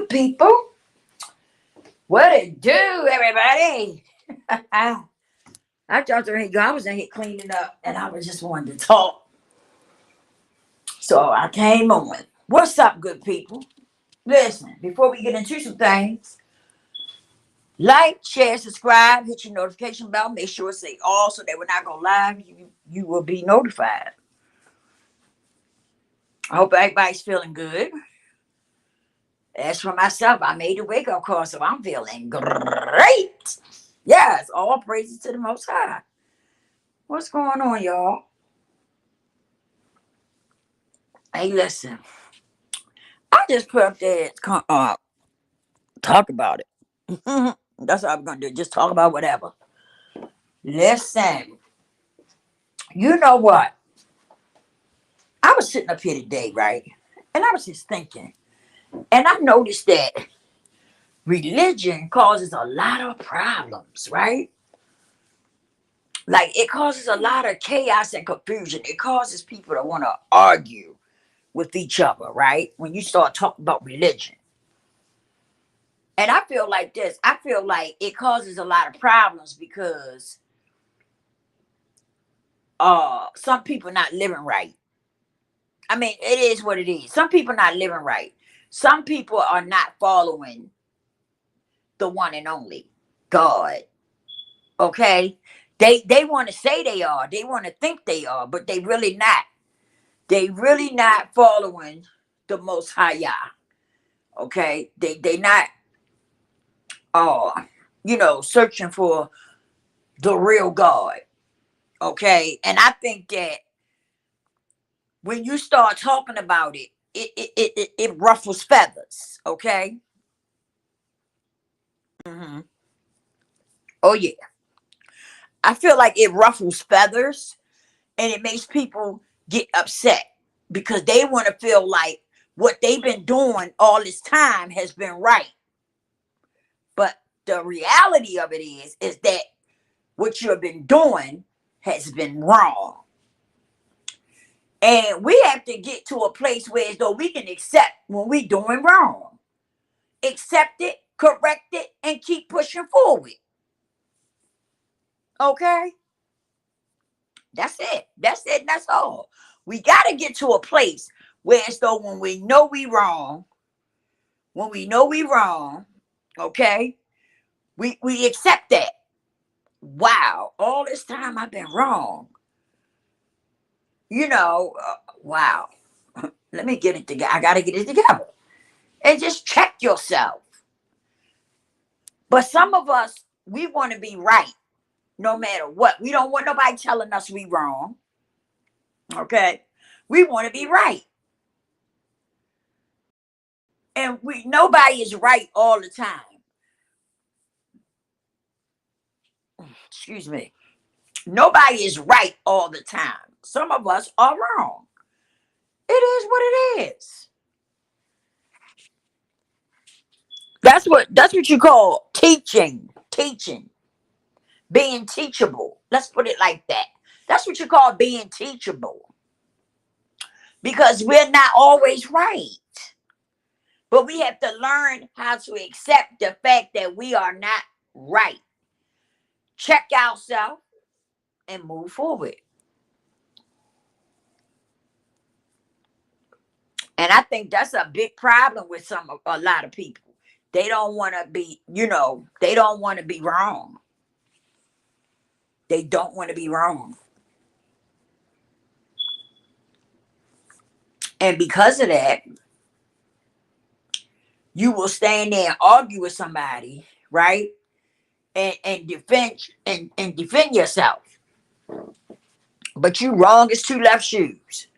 good, people? What it do, everybody? I jumped in here. I was in here cleaning up, and I was just wanting to talk. So I came on. What's up, good people? Listen, before we get into some things, like, share, subscribe, hit your notification bell. Make sure it say all so that when I go live, you will be notified. I hope everybody's feeling good. As for myself, I made a wake up call, so I'm feeling great. Yes, all praises to the Most High. What's going on, y'all? Hey, listen, I just put up there, talk about it. That's what I'm going to do, just talk about whatever. Listen, you know what? I was sitting up here today, right? And I was just thinking, and I noticed that religion causes a lot of problems, right? Like, it causes a lot of chaos and confusion. It causes people to want to argue with each other, right? When you start talking about religion. And I feel like this. I feel like it causes a lot of problems because some people not living right. I mean, it is what it is. Some people not living right. Some people are not following the one and only God. Okay? They want to say they are. They want to think they are, but they really not. They really not following the Most High Yah. Okay? They not searching for the real God. Okay? And I think that when you start talking about it, it ruffles feathers. Okay? hmm Oh yeah. I feel like it ruffles feathers and it makes people get upset because they want to feel like what they've been doing all this time has been right. But the reality of it is that what you've been doing has been wrong. And we have to get to a place where as though we can accept when we're doing wrong. Accept it, correct it, and keep pushing forward. Okay? That's it. That's it. That's all. We got to get to a place where as though when we know we wrong, okay, we accept that. Wow, all this time I've been wrong. Wow. Let me get it together. I got to get it together. And just check yourself. But some of us, we want to be right no matter what. We don't want nobody telling us we wrong. Okay? We want to be right. And nobody is right all the time. Excuse me. Nobody is right all the time. Some of us are wrong. It is what it is. That's what you call teaching. Teaching. Being teachable. Let's put it like that. That's what you call being teachable. Because we're not always right. But we have to learn how to accept the fact that we are not right. Check ourselves and move forward. And I think that's a big problem with a lot of people. They don't want to be, they don't want to be wrong. They don't want to be wrong. And because of that, you will stand there and argue with somebody, right? And defend yourself. But you wrong as two left shoes.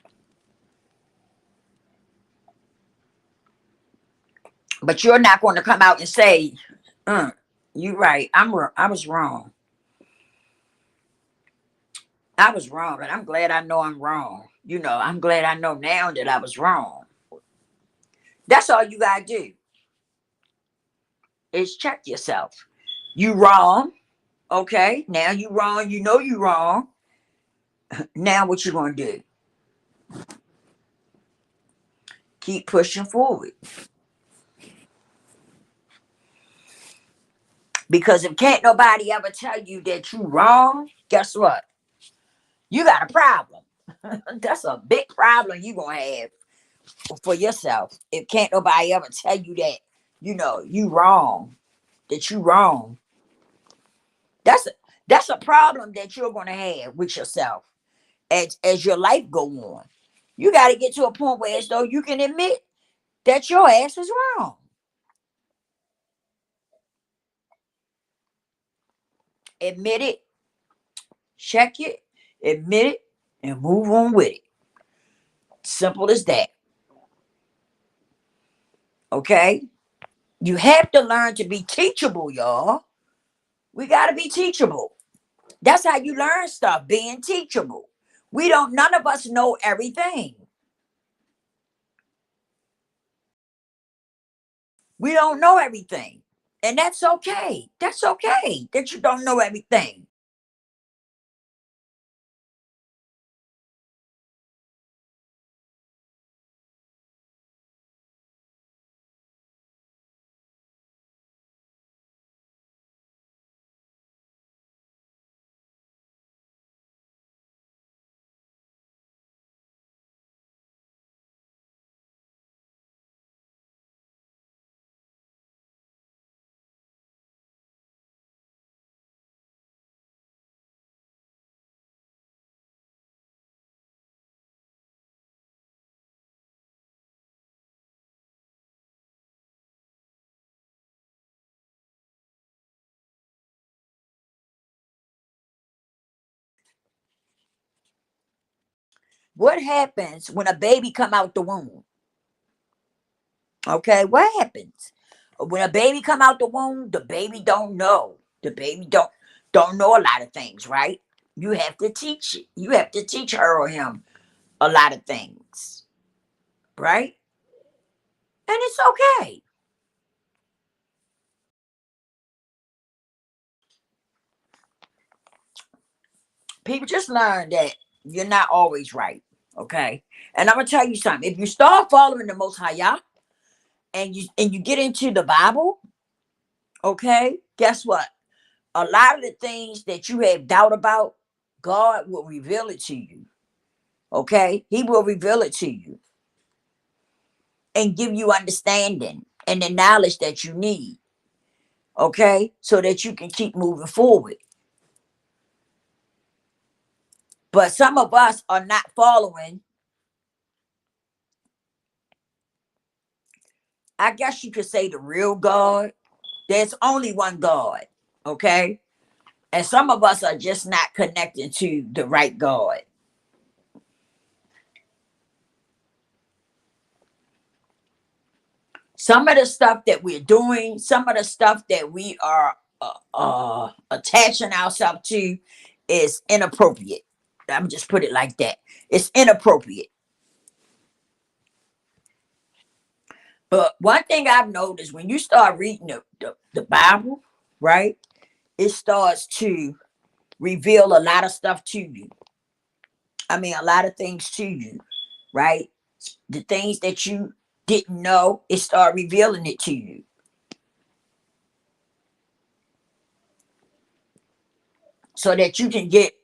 But you're not going to come out and say, you right. I was wrong. I was wrong, and I'm glad I know I'm wrong. I'm glad I know now that I was wrong. That's all you gotta do is check yourself. You wrong. Okay, now you wrong. You know you wrong. Now what you gonna do? Keep pushing forward. Because if can't nobody ever tell you that you wrong, guess what? You got a problem. That's a big problem you gonna have for yourself. If can't nobody ever tell you that, you wrong, that you wrong. That's a, that's a problem that you're gonna have with yourself as your life go on. You got to get to a point where as though you can admit that your ass is wrong. Admit it, check it, admit it, and move on with it. Simple as that. Okay? You have to learn to be teachable, y'all. We got to be teachable. That's how you learn stuff, being teachable. None of us know everything. We don't know everything. And that's okay. That's okay that you don't know everything. What happens when a baby come out the womb? Okay, what happens when a baby come out the womb? The baby don't know. The baby don't know a lot of things, right? You have to teach it. You have to teach her or him a lot of things, right? And it's okay. People just learn that you're not always right. Okay, and I'm gonna tell you something. If you start following the Most High and you get into the Bible, okay, guess what? A lot of the things that you have doubt about, God will reveal it to you. Okay, He will reveal it to you and give you understanding and the knowledge that you need. Okay, so that you can keep moving forward. But some of us are not following. I guess you could say the real God. There's only one God. Okay, and some of us are just not connecting to the right God. Some of the stuff that we're doing, some of the stuff that we are attaching ourselves to is inappropriate. I'm just put it like that. It's inappropriate. But one thing I've noticed when you start reading the Bible, right, it starts to reveal a lot of stuff to you. I mean, a lot of things to you, right? The things that you didn't know, it start revealing it to you. So that you can get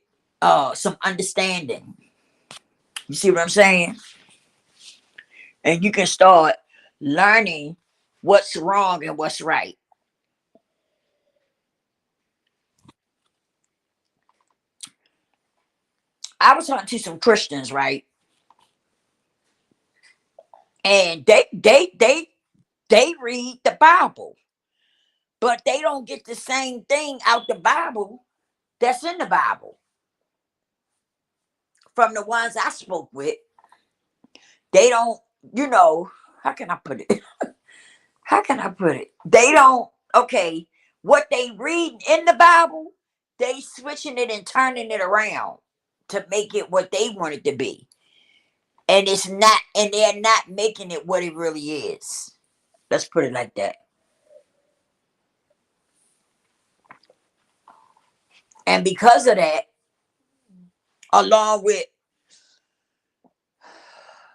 some understanding. You see what I'm saying? And you can start learning what's wrong and what's right. I was talking to some Christians, right? And they read the Bible, but they don't get the same thing out the Bible that's in the Bible. From the ones I spoke with, they don't, you know, how can I put it? How can I put it? They don't, okay, what they read in the Bible, they switching it and turning it around to make it what they want it to be. And it's not, and they're not making it what it really is. Let's put it like that. And because of that, along with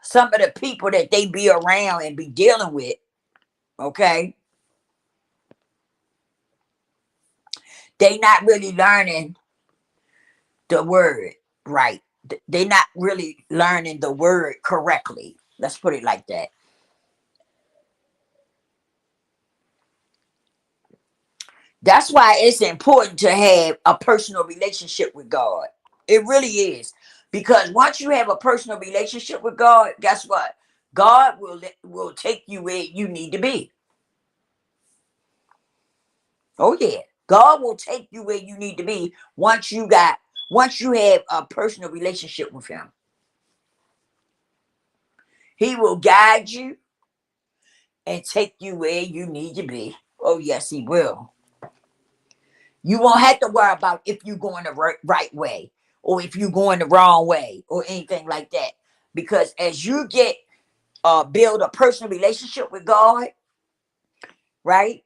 some of the people that they be around and be dealing with, okay, They not really learning the word right. They not really learning the word correctly. Let's put it like that. That's why it's important to have a personal relationship with God. It really is. Because once you have a personal relationship with God, guess what? God will take you where you need to be. Oh yeah. God will take you where you need to be once you have a personal relationship with him. He will guide you and take you where you need to be. Oh yes, he will. You won't have to worry about if you're going the right way or if you're going the wrong way or anything like that. Because as you get build a personal relationship with God, right?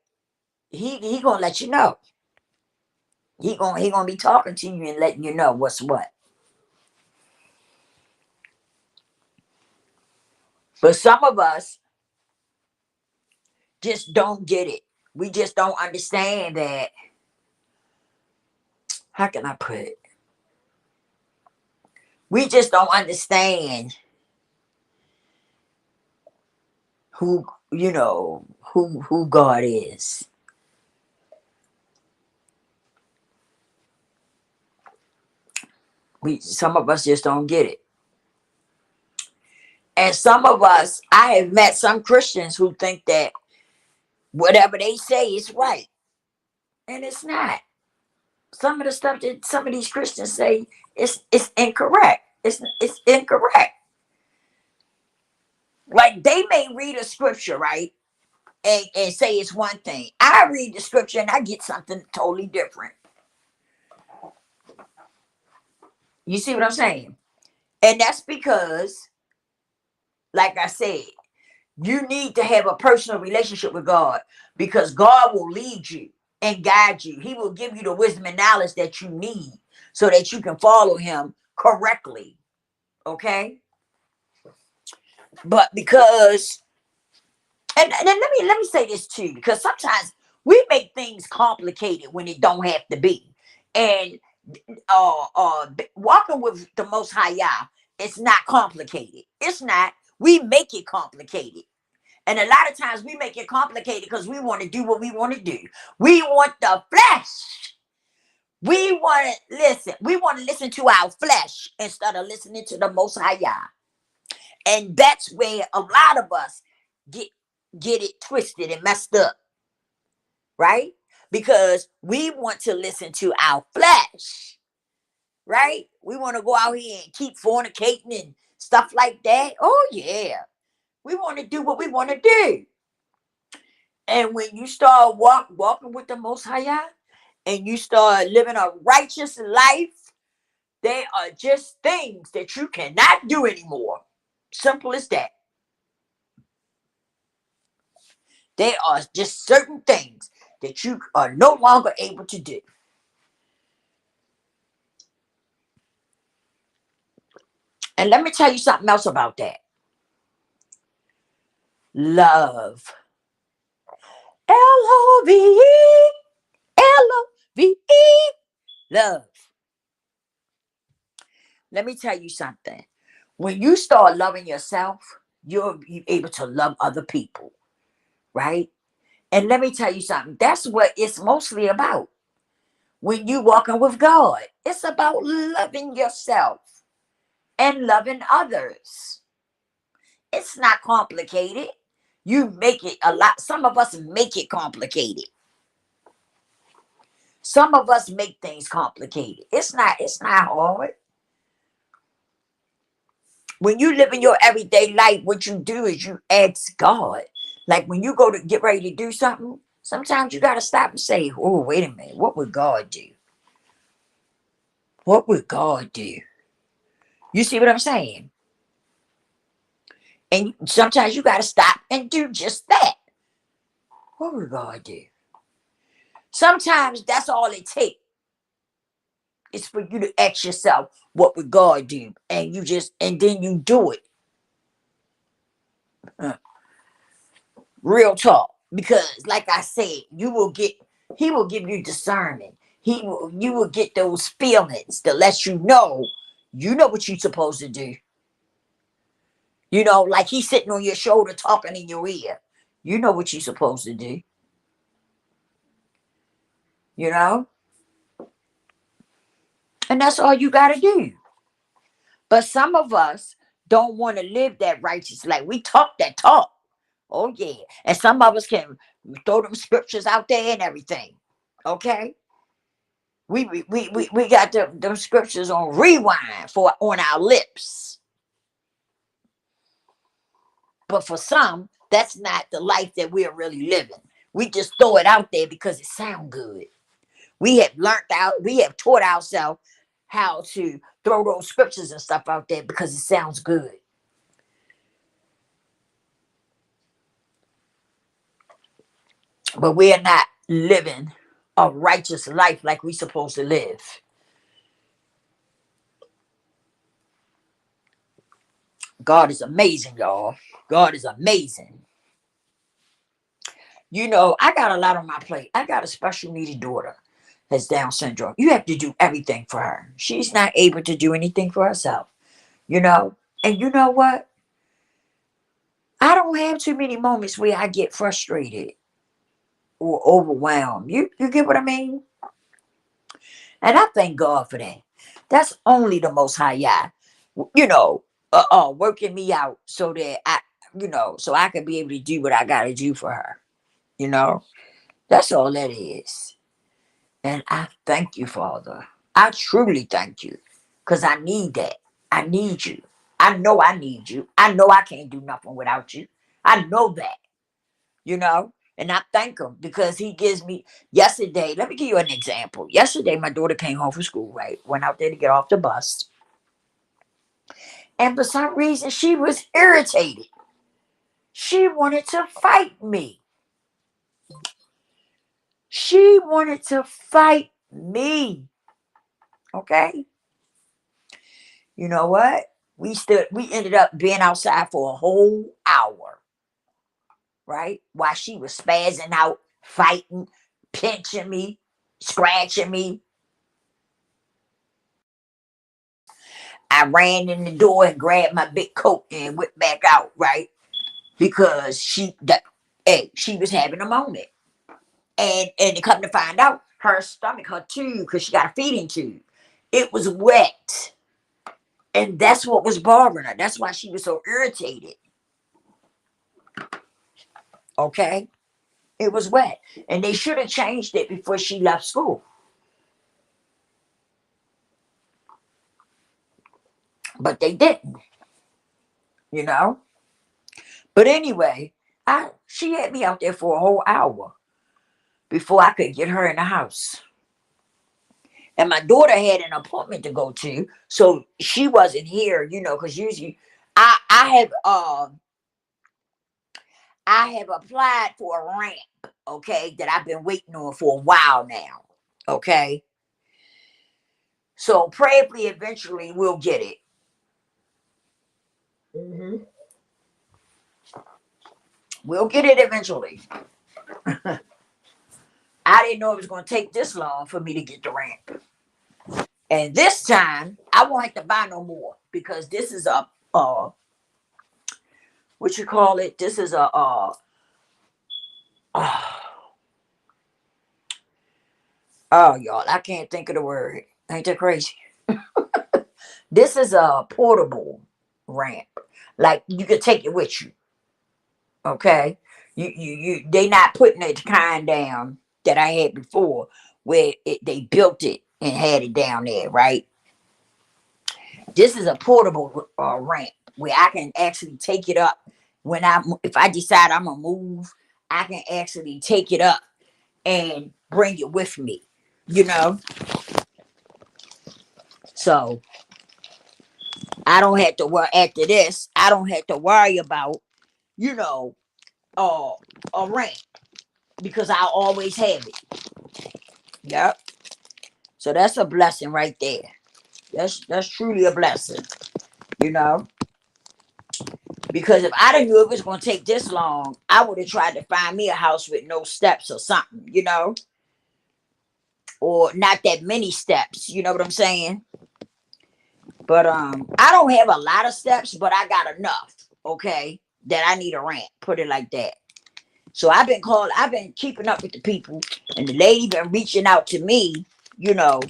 He gonna let you know. He gonna be talking to you and letting you know what's what. But some of us just don't get it. We just don't understand that. How can I put it? We just don't understand who who God is. We Some of us just don't get it. And some of us, I have met some Christians who think that whatever they say is right. And it's not. Some of the stuff that some of these Christians say is incorrect. It's incorrect. Like they may read a scripture, right? And say it's one thing. I read the scripture and I get something totally different. You see what I'm saying? And that's because, like I said, you need to have a personal relationship with God because God will lead you and guide you. He will give you the wisdom and knowledge that you need so that you can follow him correctly. Okay? But because and let me say this too, because sometimes we make things complicated when it don't have to be. And walking with the most high Yah, it's not complicated. It's not. We make it complicated. And a lot of times we make it complicated because we want to do what we want to do. We want the flesh. We want to listen. We want to listen to our flesh instead of listening to the Most High Yah. And that's where a lot of us get get it twisted and messed up, right? Because we want to listen to our flesh, right? We want to go out here and keep fornicating and stuff like that. Oh yeah, we want to do what we want to do. And when you start walking with the Most High and you start living a righteous life, they are just things that you cannot do anymore. Simple as that. They are just certain things that you are no longer able to do. And let me tell you something else about that. Love. Love. Love. Love. Let me tell you something. When you start loving yourself, you'll be able to love other people, right? And let me tell you something. That's what it's mostly about. When you walking with God, it's about loving yourself and loving others. It's not complicated. You make it a lot. Some of us make it complicated. Some of us make things complicated. It's not hard. When you live in your everyday life, what you do is you ask God. Like when you go to get ready to do something, sometimes you gotta stop and say, oh, wait a minute, what would God do? What would God do? You see what I'm saying? And sometimes you gotta stop and do just that. What would God do? Sometimes that's all it takes. It's for you to ask yourself, what would God do? And then you do it. Uh, Real talk. Because like I said, he will give you discernment. You will get those feelings to let you know what you're supposed to do. Like he's sitting on your shoulder talking in your ear. You know what you're supposed to do. You know? And that's all you got to do. But some of us don't want to live that righteous life. We talk that talk. Oh, yeah. And some of us can throw them scriptures out there and everything. Okay? We got them scriptures on rewind on our lips. But for some, that's not the life that we're really living. We just throw it out there because it sounds good. We have taught ourselves how to throw those scriptures and stuff out there because it sounds good. But we're not living a righteous life like we're supposed to live. God is amazing, y'all. God is amazing. I got a lot on my plate. I got a special needed daughter that's Down syndrome. You have to do everything for her. She's not able to do anything for herself, you know? And you know what? I don't have too many moments where I get frustrated or overwhelmed. You get what I mean? And I thank God for that. That's only the Most High Yah, working me out so that so I can be able to do what I got to do for her. You know, that's all that is. And I thank you, Father. I truly thank you because I need that. I need you. I know I need you. I know I can't do nothing without you. I know that. And I thank him because he gives me yesterday. Let me give you an example. Yesterday, my daughter came home from school, right? Went out there to get off the bus. And for some reason, she was irritated. She wanted to fight me. She wanted to fight me. Okay. You know what? We ended up being outside for a whole hour, right? While she was spazzing out, fighting, pinching me, scratching me. I ran in the door and grabbed my big coat and went back out, right? Because she was having a moment. And to come to find out, her stomach, her tube, because she got a feeding tube, it was wet. And that's what was bothering her. That's why she was so irritated. Okay? It was wet. And they should have changed it before she left school. But they didn't, you know? But anyway, she had me out there for a whole hour before I could get her in the house. And my daughter had an appointment to go to, so she wasn't here, because usually I have applied for a ramp, okay, that I've been waiting on for a while now. Okay. So prayerfully eventually we'll get it. Mm-hmm. We'll get it eventually. I didn't know it was going to take this long for me to get the ramp. And this time, I won't have to buy no more because this is a, what you call it? This is a, oh, y'all, I can't think of the word. Ain't that crazy? This is a portable ramp. Like you could take it with you. Okay. They not putting the kind down that I had before where they built it and had it down there, right? This is a portable ramp where I can actually take it up if I decide I'm gonna move, I can actually take it up and bring it with me, you know. So I don't have to worry after this. I don't have to worry about, you know, uh, a ramp because I always have it. Yep. So that's a blessing right there. That's truly a blessing, you know. Because if I didn't knew it was gonna take this long, I would have tried to find me a house with no steps or something, you know. or not that many steps. You know what I'm saying? But I don't have a lot of steps, but I got enough. Okay, that I need a ramp. Put it like that. So I've been keeping up with the people, and the lady been reaching out to me. You know,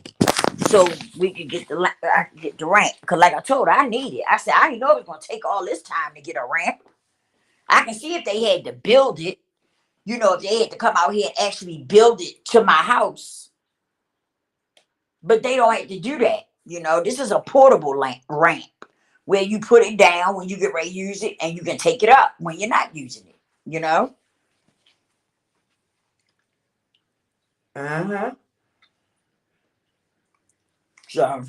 so we could get I could get the ramp. Cause like I told her, I need it. I said I didn't know it was gonna take all this time to get a ramp. I can see if they had to build it. You know, if they had to come out here and actually build it to my house, but they don't have to do that. You know, this is a portable ramp where you put it down when you get ready to use it, and you can take it up when you're not using it. You know. Uh huh. So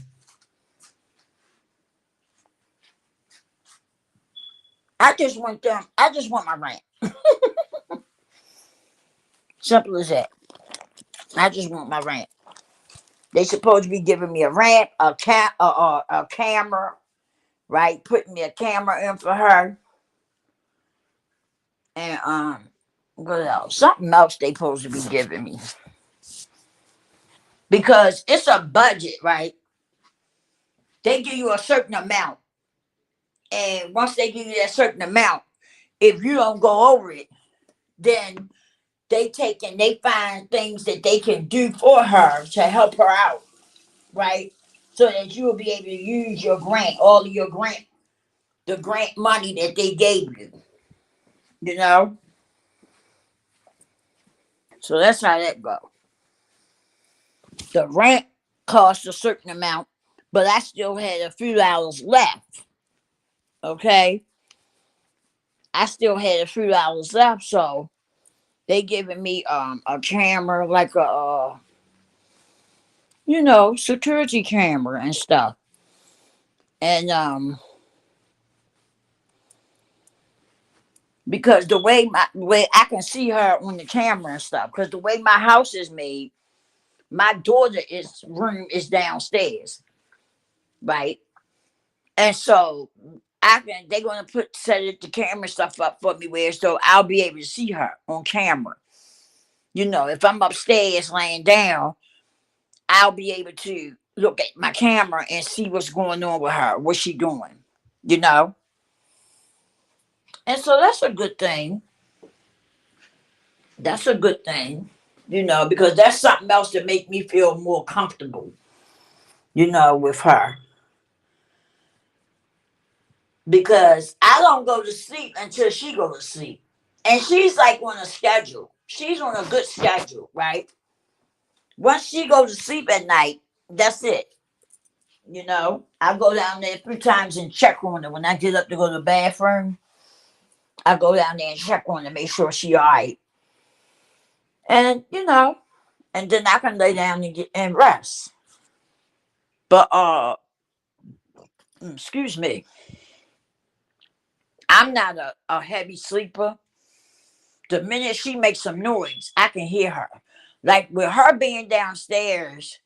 I just want them. I just want my ramp. Simple as that. I just want my ramp. They supposed to be giving me a ramp, a camera, right? Putting me a camera in for her, and what else? Something else they supposed to be giving me because it's a budget, right? They give you a certain amount, and once they give you that certain amount, if you don't go over it, then they take and they find things that they can do for her to help her out, right? So that you will be able to use your grant, all of your grant, the grant money that they gave you, you know? So that's how that go. The rent cost a certain amount, but I still had a few dollars left. Okay. I still had a few dollars left, so they giving me a camera, like a security camera and stuff. And because the way I can see her on the camera and stuff, because the way my house is made, my daughter's room is downstairs, right? And so they're gonna set the camera stuff up for me where so I'll be able to see her on camera. You know, if I'm upstairs laying down, I'll be able to look at my camera and see what's going on with her, what she doing, you know? And so that's a good thing. That's a good thing, because that's something else to make me feel more comfortable, with her. Because I don't go to sleep until she go to sleep. And she's like on a schedule. She's on a good schedule, right? Once she goes to sleep at night, that's it. I go down there 3 times and check on her. When I get up to go to the bathroom, I go down there and check on her, make sure she all right. And, and then I can lay down and rest. But, excuse me, I'm not a heavy sleeper. The minute she makes some noise, I can hear her. Like with her being downstairs,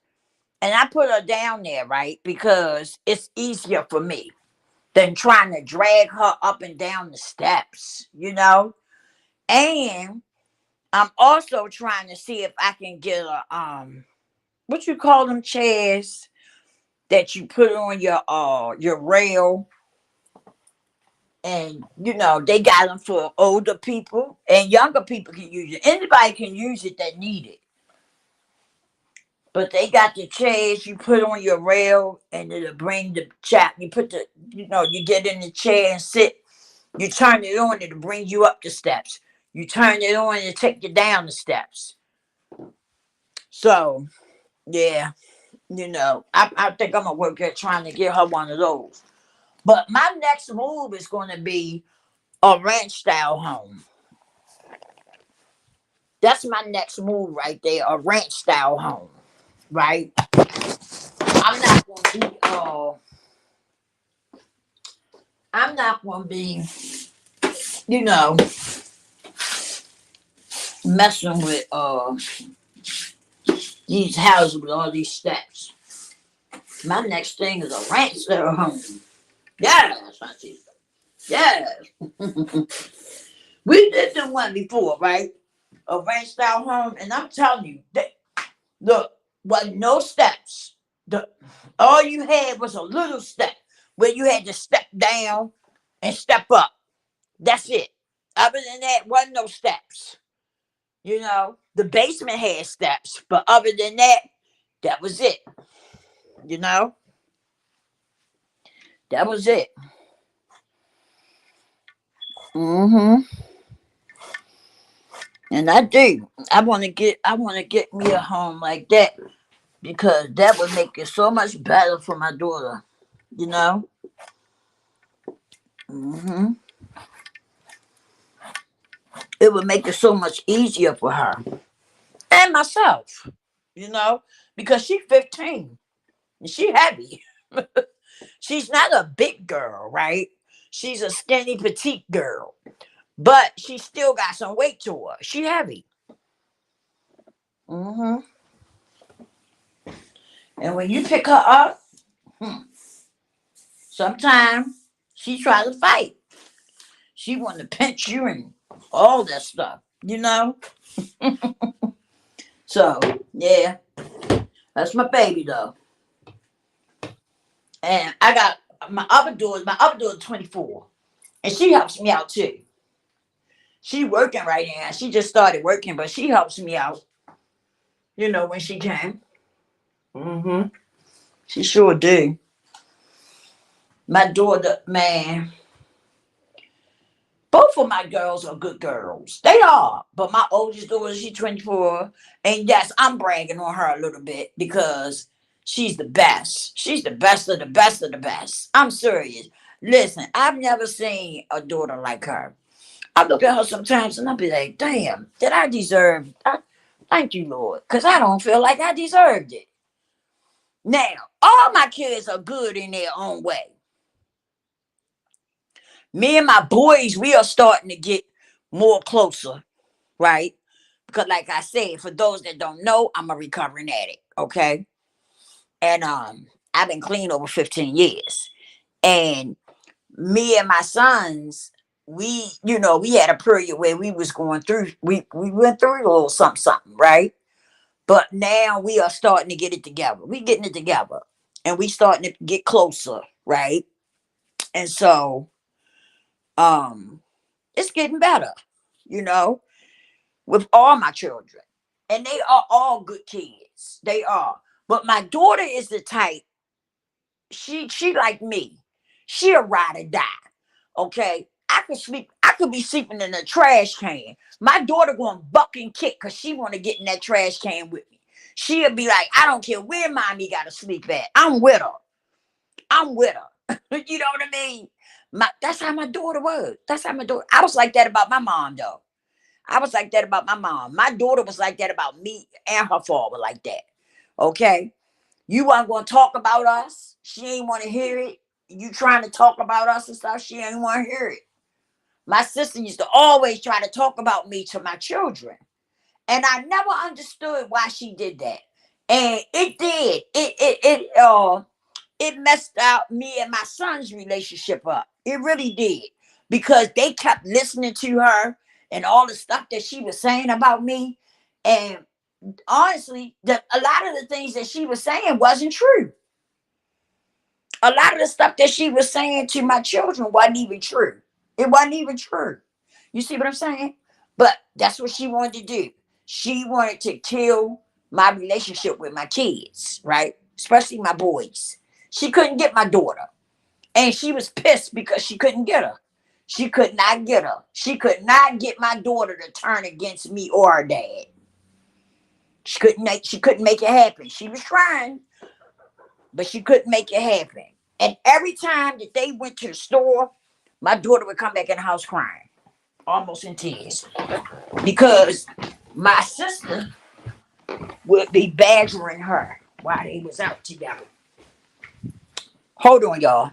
and I put her down there, right? Because it's easier for me than trying to drag her up and down the steps, And I'm also trying to see if I can get what you call them chairs that you put on your rail, and they got them for older people and younger people can use it. Anybody can use it that need it. But they got the chairs you put on your rail, and it'll bring the chap. You put you get in the chair and sit. You turn it on, it'll bring you up the steps. You turn it on, it'll take you down the steps. So, yeah, I think I'm going to work at trying to get her one of those. But my next move is going to be a ranch style home. That's my next move right there, a ranch style home, right? I'm not going to be, I'm not going to be, you know, messing with these houses with all these steps. My next thing is a ranch style home. Yes, I see. Yes. We did the one before, right? A ranch style home, and I'm telling you, look, Wasn't no steps. The all you had was a little step where you had to step down and step up. That's it. Other than that, wasn't no steps. The basement had steps, but other than that, that was it. You know, that was it. hmm And I do. I want to get me a home like that because that would make it so much better for my daughter. You know. hmm It would make it so much easier for her and myself. You know, because she's 15 and she heavy. She's not a big girl, right? She's a skinny petite girl, but she still got some weight to her. She heavy. hmm And when you pick her up, hmm, sometimes she try to fight. She want to pinch you and all that stuff, you know. So yeah, that's my baby though. And I got my other daughter. My other daughter 24, and she helps me out too. She working right now. She just started working, but she helps me out. When she can. hmm She sure do. My daughter, man, both of my girls are good girls. They are. But my oldest daughter, she's 24. And yes, I'm bragging on her a little bit because she's the best. She's the best of the best of the best. I'm serious. Listen, I've never seen a daughter like her. I look at her sometimes and I'll be like, damn, did I deserve thank you, Lord. Because I don't feel like I deserved it. Now, all my kids are good in their own way. Me and my boys, we are starting to get more closer, right? Because, like I said, for those that don't know, I'm a recovering addict, okay? And I've been clean over 15 years. And me and my sons, we had a period where we was going through, we went through a little something, something, right? But now we are starting to get it together. We getting it together, and we starting to get closer, right? And so, um, it's getting better, you know, with all my children. And they are all good kids. They are. But my daughter is the type, she like me. She a ride or die. Okay. I could be sleeping in a trash can. My daughter going buck and kick because she want to get in that trash can with me. She'll be like, I don't care where mommy gotta sleep at. I'm with her. I'm with her. You know what I mean? That's how my daughter was. That's how my daughter. I was like that about my mom though. I was like that about my mom. My daughter was like that about me, and her father like that. Okay? You weren't going to talk about us. She ain't want to hear it. You trying to talk about us and stuff. She ain't want to hear it. My sister used to always try to talk about me to my children. And I never understood why she did that. And it did. It messed out me and my son's relationship up. It really did. Because they kept listening to her and all the stuff that she was saying about me. And honestly, a lot of the things that she was saying wasn't true. A lot of the stuff that she was saying to my children wasn't even true. It wasn't even true. You see what I'm saying? But that's what she wanted to do. She wanted to kill my relationship with my kids, right? Especially my boys. She couldn't get my daughter. And she was pissed because she couldn't get her. She could not get her. She could not get my daughter to turn against me or her dad. She couldn't make it happen. She was trying, but she couldn't make it happen. And every time that they went to the store, my daughter would come back in the house crying, almost in tears, because my sister would be badgering her while they was out together. Hold on, y'all.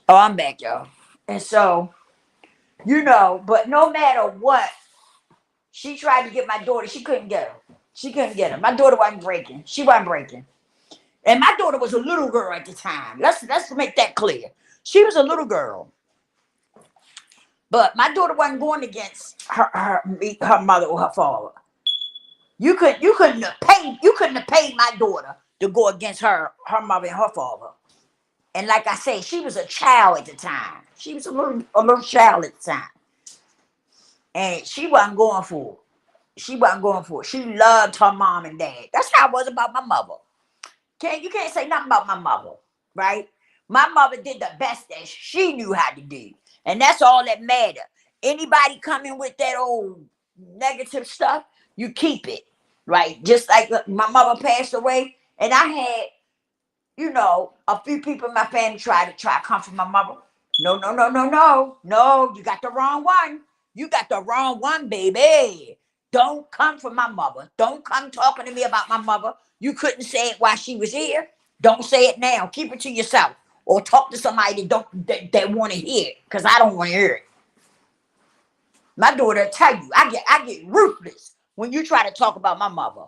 Oh, I'm back, y'all. And so, but no matter what, she tried to get my daughter. She couldn't get her. She couldn't get her. My daughter wasn't breaking. She wasn't breaking. And my daughter was a little girl at the time. Let's make that clear. She was a little girl. But my daughter wasn't going against her mother or her father. You couldn't have paid my daughter to go against her mother and her father. And like I say, she was a child at the time. She was a little child at the time. And she wasn't going for it. She wasn't going for it. She loved her mom and dad. That's how it was about my mother. You can't say nothing about my mother, right? My mother did the best that she knew how to do. And that's all that mattered. Anybody coming with that old negative stuff, you keep it, right? Just like my mother passed away, and I had, a few people in my family try to comfort my mother. No, no, no, no, no. No, you got the wrong one. You got the wrong one, baby. Don't come for my mother. Don't come talking to me about my mother. You couldn't say it while she was here. Don't say it now. Keep it to yourself. Or talk to somebody that want to hear it. Because I don't want to hear it. My daughter will tell you, I get ruthless when you try to talk about my mother.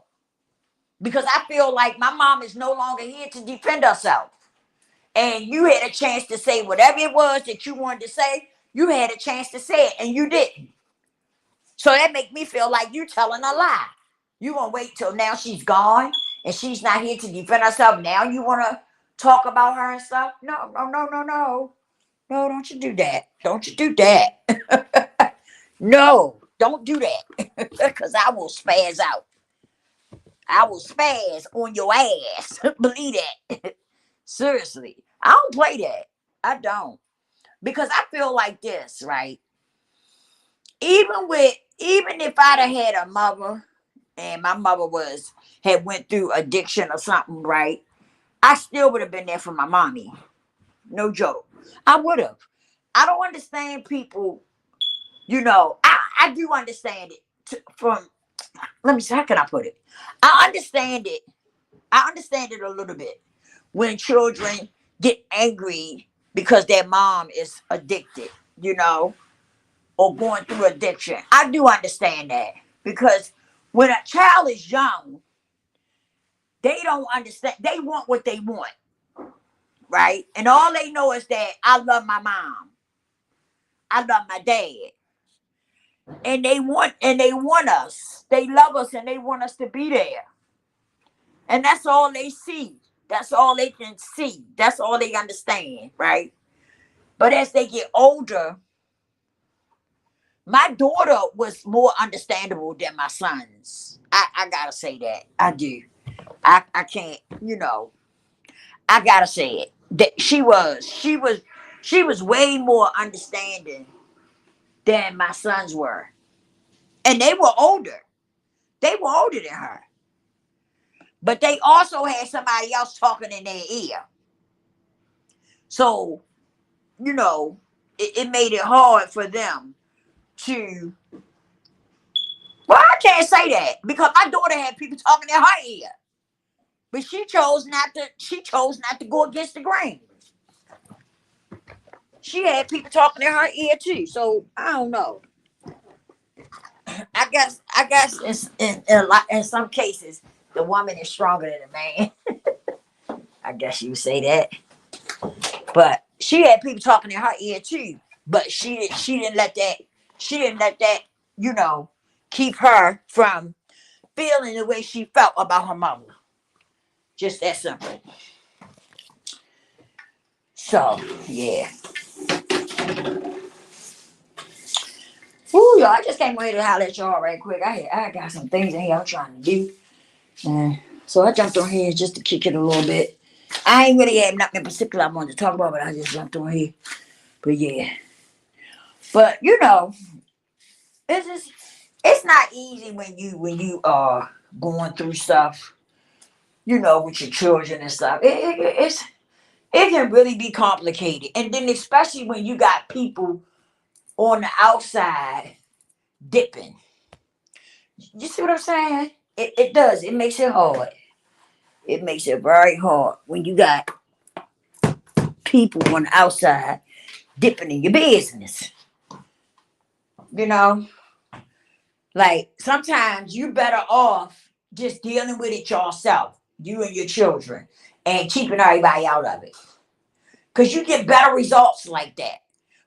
Because I feel like my mom is no longer here to defend herself. And you had a chance to say whatever it was that you wanted to say. You had a chance to say it, and you didn't. So that make me feel like you telling a lie. You gonna wait till now she's gone and she's not here to defend herself. Now you wanna talk about her and stuff? No, no, no, no, no. No, don't you do that. Don't you do that. No, don't do that. Because I will spaz out. I will spaz on your ass. Believe that. Seriously. I don't play that. I don't. Because I feel like this, right? Even if I'd have had a mother and my mother had went through addiction or something, right? I still would have been there for my mommy. No joke. I would have. I don't understand people, I do understand it let me see, how can I put it? I understand it. I understand it a little bit when children get angry because their mom is addicted, or going through addiction. I do understand that because when a child is young, they don't understand. They want what they want, right? And all they know is that I love my mom, I love my dad, and they want us. They love us, and they want us to be there. And that's all they see. That's all they can see. That's all they understand, right? But as they get older, my daughter was more understandable than my sons. I gotta say that. I do. I can't, I gotta say it. That she was way more understanding than my sons were. And they were older. They were older than her. But they also had somebody else talking in their ear. So, it made it hard for them to. Well, I can't say that because my daughter had people talking in her ear. But she chose not to go against the grain. She had people talking in her ear too. So I don't know. I guess in some cases the woman is stronger than the man. I guess you would say that. But she had people talking in her ear too. But she didn't let that keep her from feeling the way she felt about her mother. Just that simple. So yeah. Ooh, y'all, I just came here to holler at y'all right quick. I got some things in here I'm trying to do. So I jumped on here just to kick it a little bit. I ain't really had nothing in particular I wanted to talk about, but I just jumped on here. But yeah. But it's not easy when you are going through stuff, with your children and stuff. It can really be complicated. And then especially when you got people on the outside dipping. You see what I'm saying? It does. It makes it hard. It makes it very hard when you got people on the outside dipping in your business. You know, like sometimes you better off just dealing with it yourself, you and your children, and keeping everybody out of it. Because you get better results like that.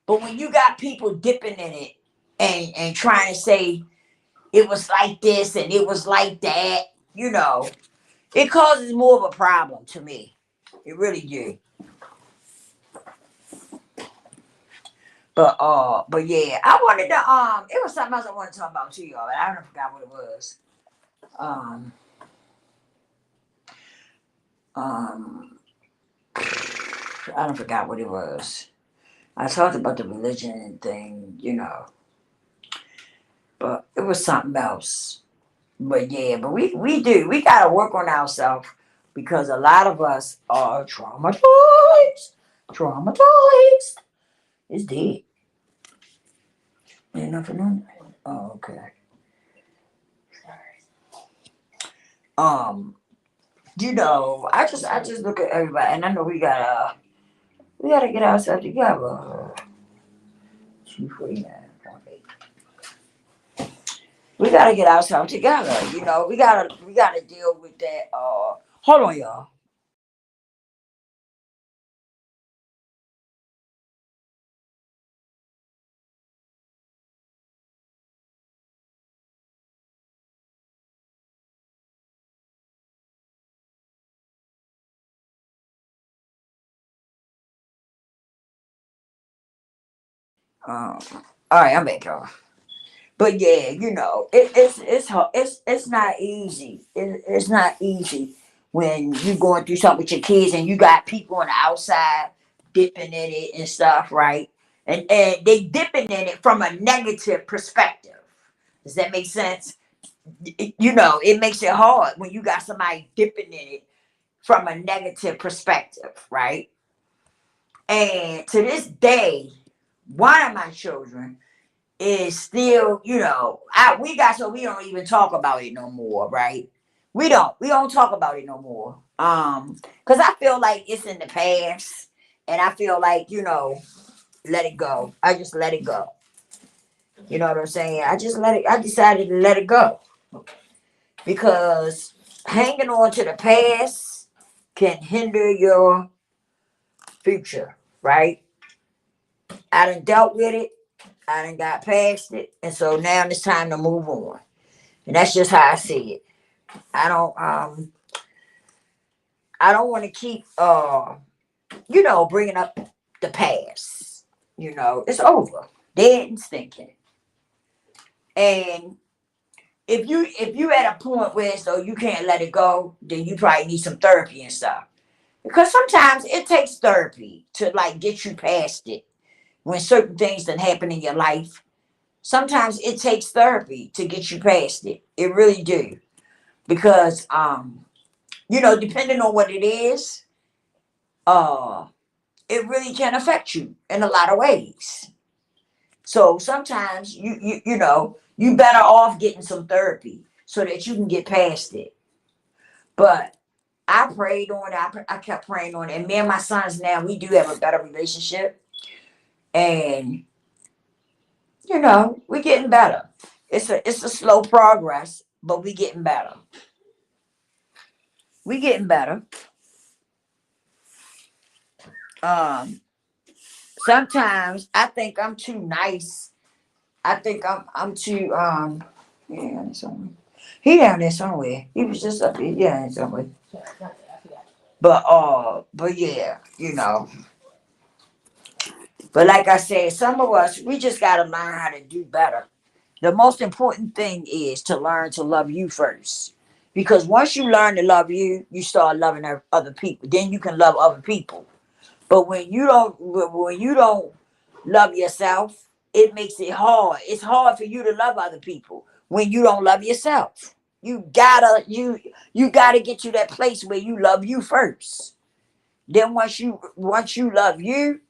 But when you got people dipping in it and trying to say it was like this and it was like that, it causes more of a problem to me. It really do. But yeah, I wanted to it was something else I wanted to talk about to y'all, but I don't forgot what it was. Um um I don't forgot what it was. I talked about the religion thing, but it was something else. But yeah, but we gotta work on ourselves because a lot of us are traumatized. Traumatized. It's dead. Ain't nothing on it. Oh, okay. Um, I just look at everybody and I know we gotta get ourselves together. 249.8. We gotta get ourselves together. We gotta deal with that. Hold on, y'all. Um, all right, I'm back, y'all. But yeah, it's not easy. It's not easy when you going through something with your kids and you got people on the outside dipping in it and stuff, right? And they dipping in it from a negative perspective. Does that make sense? It makes it hard when you got somebody dipping in it from a negative perspective, right? And to this day, one of my children is still, we got so we don't even talk about it no more, right? We don't talk about it no more. Because I feel like it's in the past, and I feel like let it go. I just let it go. You know what I'm saying? I decided to let it go because hanging on to the past can hinder your future, right? I done dealt with it. I done got past it, and so now it's time to move on. And that's just how I see it. I don't I don't want to keep bringing up the past. It's over. Dead and stinking. And if you at a point where so you can't let it go, then you probably need some therapy and stuff. Because sometimes it takes therapy to like get you past it. When certain things that happen in your life, sometimes it takes therapy to get you past it. It really do. Because depending on what it is, uh it really can affect you in a lot of ways. So sometimes you better off getting some therapy so that you can get past it. But I prayed on it. I kept praying on it. And me and my sons now we do have a better relationship, and we're getting better. It's a slow progress, but we getting better. We getting better. Um, Sometimes I think I'm too nice. I think I'm too yeah, somewhere. He down there somewhere. He was just up here, yeah, somewhere. But yeah, But like I said, some of us we just gotta learn how to do better. The most important thing is to learn to love you first. Because once you learn to love you, you start loving other people. Then you can love other people. But when you don't love yourself, it makes it hard. It's hard for you to love other people when you don't love yourself. You gotta get to that place where you love you first. Then once you love you,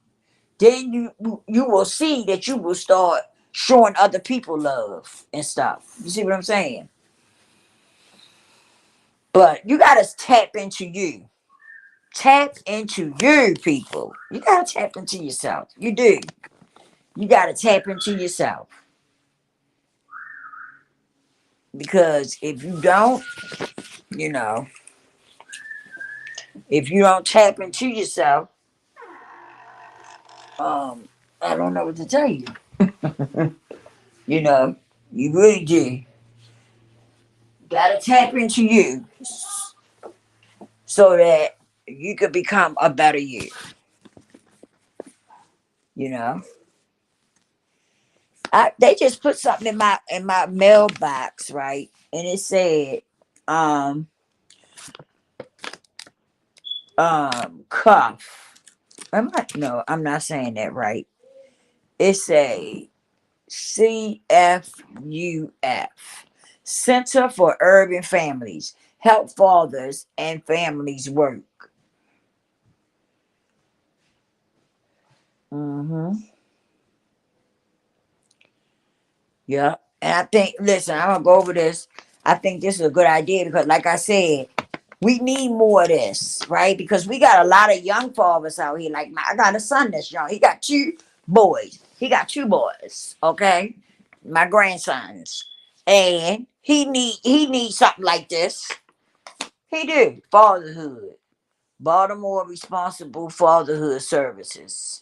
then you will see that you will start showing other people love and stuff. You see what I'm saying? But you gotta tap into you. Tap into you, people. You gotta tap into yourself. You do. You gotta tap into yourself. Because if you don't, you know, if you don't tap into yourself, I don't know what to tell you. You know, you really do. Gotta tap into you so that you could become a better you. You know, they just put something in my mailbox, right? And it said, um, cuff. No, I'm not saying that right. It's a CFUF, Center for Urban Families, help fathers and families work. Mm-hmm. Yeah. And I think, listen, I'm gonna go over this. I think this is a good idea because, like I said, we need more of this, right? Because we got a lot of young fathers out here. Like I got a son that's young. He got two boys. He got two boys. Okay, my grandsons, and he needs something like this. He do fatherhood. Baltimore Responsible Fatherhood Services.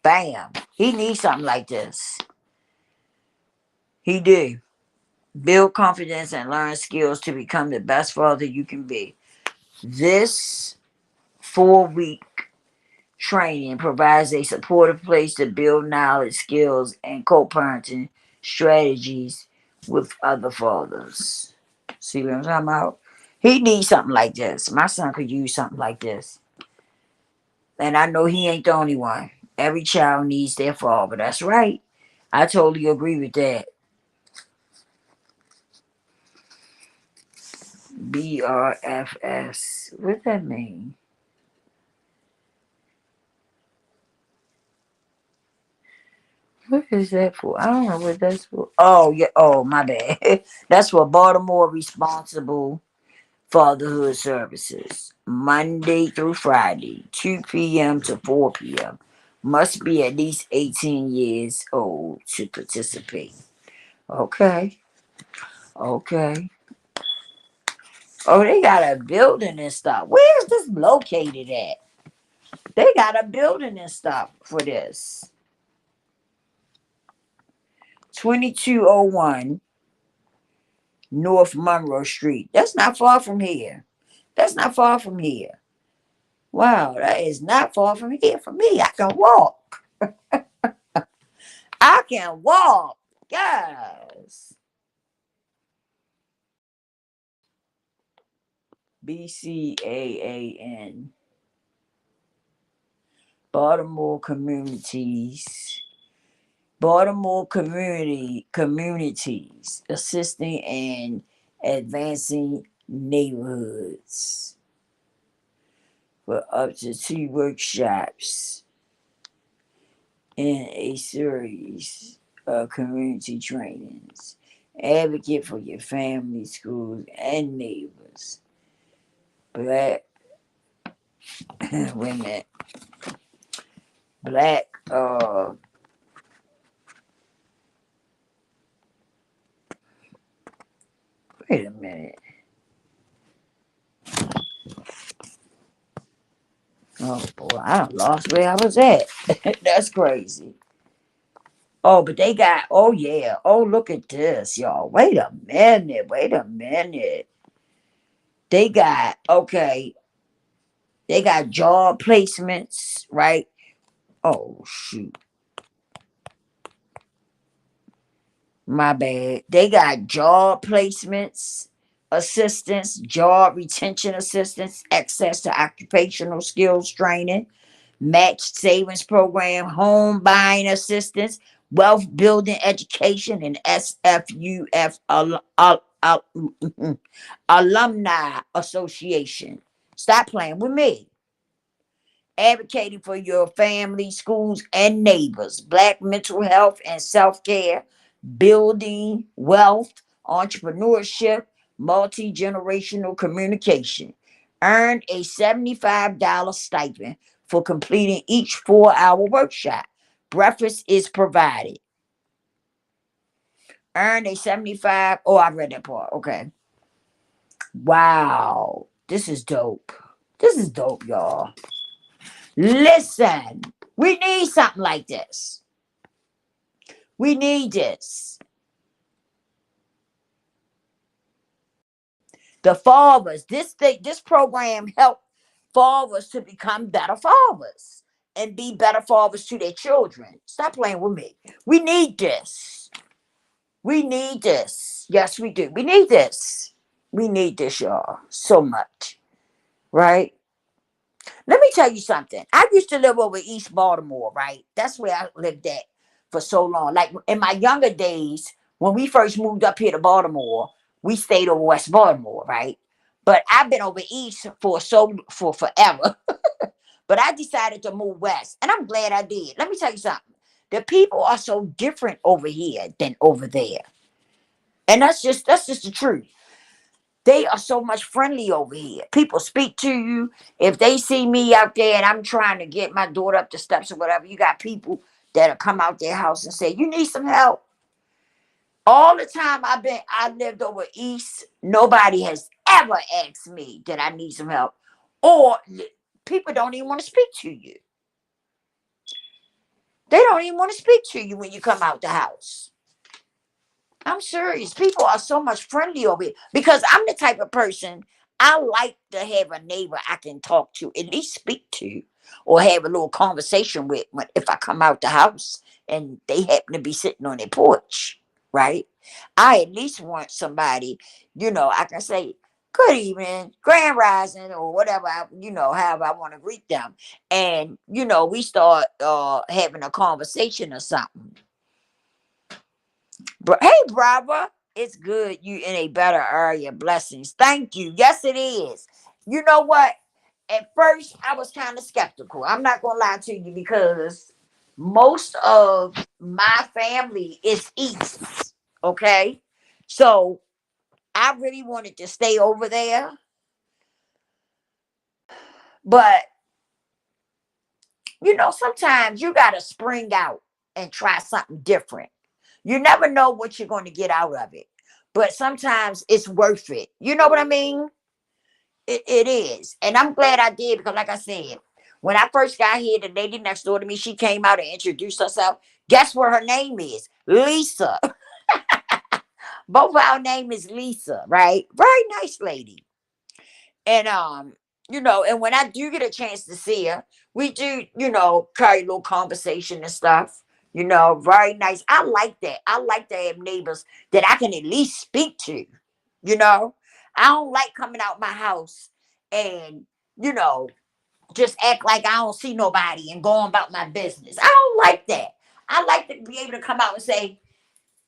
Bam. He needs something like this. He do. Build confidence and learn skills to become the best father you can be. This 4 week training provides a supportive place to build knowledge, skills, and co parenting strategies with other fathers. See what I'm talking about? He needs something like this. My son could use something like this. And I know he ain't the only one. Every child needs their father. That's right. I totally agree with that. BRFS. What that mean? What is that for? I don't know what that's for. Oh yeah. Oh my bad. That's for Baltimore Responsible Fatherhood Services. Monday through Friday, 2 p.m. to 4 p.m. Must be at least 18 years old to participate. Okay. Okay. Oh, they got a building and stuff. Where's this located at? They got a building and stuff for this. 2201 North Monroe Street. That's not far from here. That's not far from here. Wow, that is not far from here for me. I can walk. I can walk. Yes. BCAAN. Baltimore Communities. Baltimore communities assisting and advancing neighborhoods for up to 2 workshops in a series of community trainings. Advocate for your family, schools, and neighbors. Black, wait a minute, black, wait a minute. Oh boy, I done lost where I was at. That's crazy. Oh, but they got, oh yeah, oh look at this, y'all. Wait a minute. They got, okay, they got job placements, right? Oh shoot, my bad. They got job placements, assistance, job retention assistance, access to occupational skills training, matched savings program, home buying assistance, wealth building education, and SFUF alumni association. Stop playing with me. Advocating for your family, schools, and neighbors. Black mental health and self care, building wealth, entrepreneurship, multi generational communication. Earn a $75 stipend for completing each 4-hour workshop. Breakfast is provided. Earn a 75. Oh, I read that part. Okay. Wow. This is dope. This is dope, y'all. Listen, we need something like this. We need this. The fathers, this program helped fathers to become better fathers and be better fathers to their children. Stop playing with me. We need this. We need this. Yes, we do. We need this. We need this, y'all, so much. Right? Let me tell you something. I used to live over East Baltimore, right? That's where I lived at for so long. Like in my younger days, when we first moved up here to Baltimore, we stayed over West Baltimore, right? But I've been over East for forever. But I decided to move west, and I'm glad I did. Let me tell you something. The people are so different over here than over there. And that's just the truth. They are so much friendly over here. People speak to you. If they see me out there and I'm trying to get my daughter up the steps or whatever, you got people that'll come out their house and say, "You need some help." All the time I lived over east, nobody has ever asked me that I need some help. Or people don't even want to speak to you. They don't even want to speak to you when you come out the house. I'm serious. People are so much friendly over here because I'm the type of person I like to have a neighbor I can talk to, at least speak to, or have a little conversation with if I come out the house and they happen to be sitting on their porch, right? I at least want somebody, I can say, "Good evening, grand rising," or whatever, however I want to greet them. And, we start having a conversation or something. Hey, brother, it's good you in a better area. Blessings. Thank you. Yes, it is. You know what? At first, I was kind of skeptical. I'm not going to lie to you because most of my family is East. Okay. So I really wanted to stay over there. But, sometimes you got to spring out and try something different. You never know what you're going to get out of it. But sometimes it's worth it. You know what I mean? It is. And I'm glad I did because, like I said, when I first got here, the lady next door to me, she came out and introduced herself. Guess what her name is? Lisa. Both of our name is Lisa, right? Very nice lady. And and when I do get a chance to see her, we do, carry a little conversation and stuff. Very nice. I like that. I like to have neighbors that I can at least speak to. You know, I don't like coming out my house and, you know, just act like I don't see nobody and going about my business. I don't like that. I like to be able to come out and say,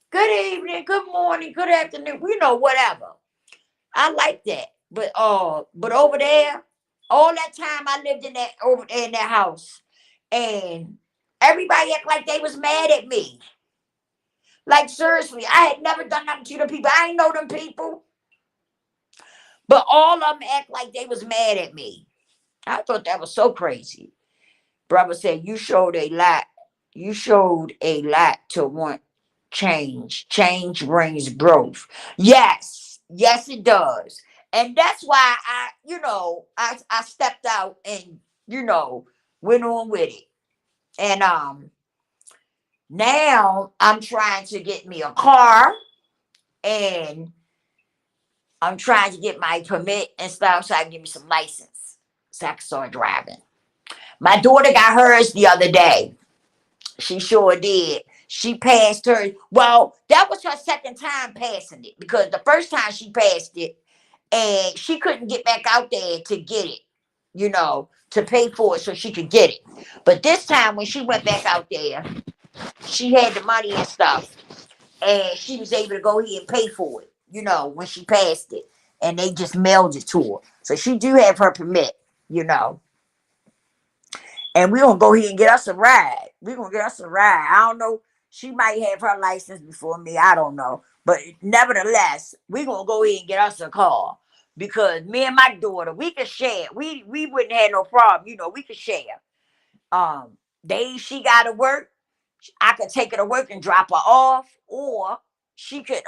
"Good evening, good morning, good afternoon," whatever. I like that. But over there, all that time I lived in that over there in that house, and everybody act like they was mad at me. Like seriously, I had never done nothing to the people. I ain't know them people. But all of them act like they was mad at me. I thought that was so crazy. Brother said, "You showed a lot. You showed a lot to want change. Change brings growth." Yes. Yes, it does. And that's why I stepped out and, went on with it. And now I'm trying to get me a car and I'm trying to get my permit and stuff so I can give me some license so I can start driving. My daughter got hers the other day. She sure did. She passed her. Well, that was her second time passing it because the first time she passed it and she couldn't get back out there to get it, to pay for it so she could get it. But this time when she went back out there, she had the money and stuff and she was able to go ahead and pay for it, when she passed it. And they just mailed it to her. So she do have her permit, you know. And we're gonna go ahead and get us a ride. We're gonna get us a ride. I don't know. She might have her license before me. I don't know. But nevertheless, we're gonna go ahead and get us a car. because me and my daughter, we could share. We wouldn't have no problem, we could share. Days she gotta work, I could take her to work and drop her off, or she could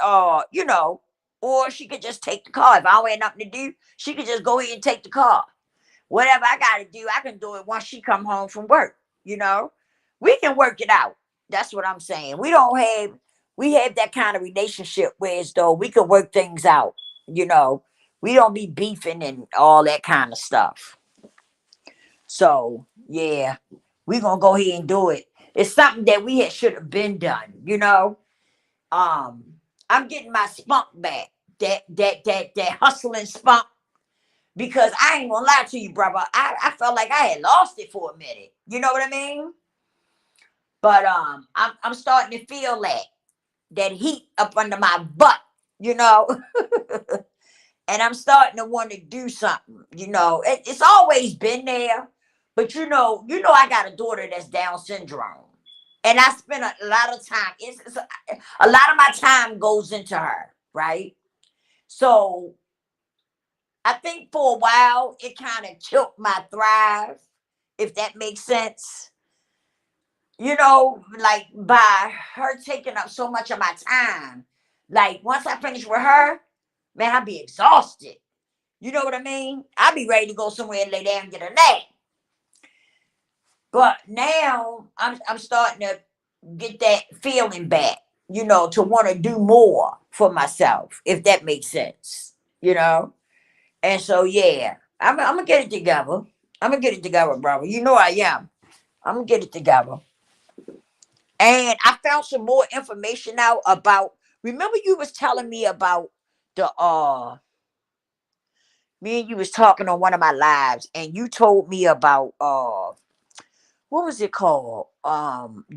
or she could just take the car. If I don't have nothing to do, she could just go ahead and take the car. Whatever I gotta do, I can do it once she come home from work, you know. We can work it out. That's what I'm saying. We have that kind of relationship where as though we can work things out, you know. We don't be beefing and all that kind of stuff. So yeah, we gonna go ahead and do it. It's something that we should have been done. Um, I'm getting my spunk back. That hustling spunk. Because I ain't gonna lie to you, brother. I felt like I had lost it for a minute. You know what I mean? But I'm starting to feel that heat up under my butt, you know. And I'm starting to want to do something, it's always been there, but I got a daughter that's Down syndrome, and I spend a lot of time. It's a lot of my time goes into her, right? So I think for a while it kind of killed my thrive, if that makes sense. Like by her taking up so much of my time. Like once I finish with her, man, I'll be exhausted. You know what I mean? I'll be ready to go somewhere and lay down and get a nap. But now I'm starting to get that feeling back, to want to do more for myself, if that makes sense. You know? And so yeah, I'm gonna get it together. I'm gonna get it together, brother. You know I am. I'm gonna get it together. And I found some more information out about. Remember, you was telling me about the me and you was talking on one of my lives, and you told me about what was it called?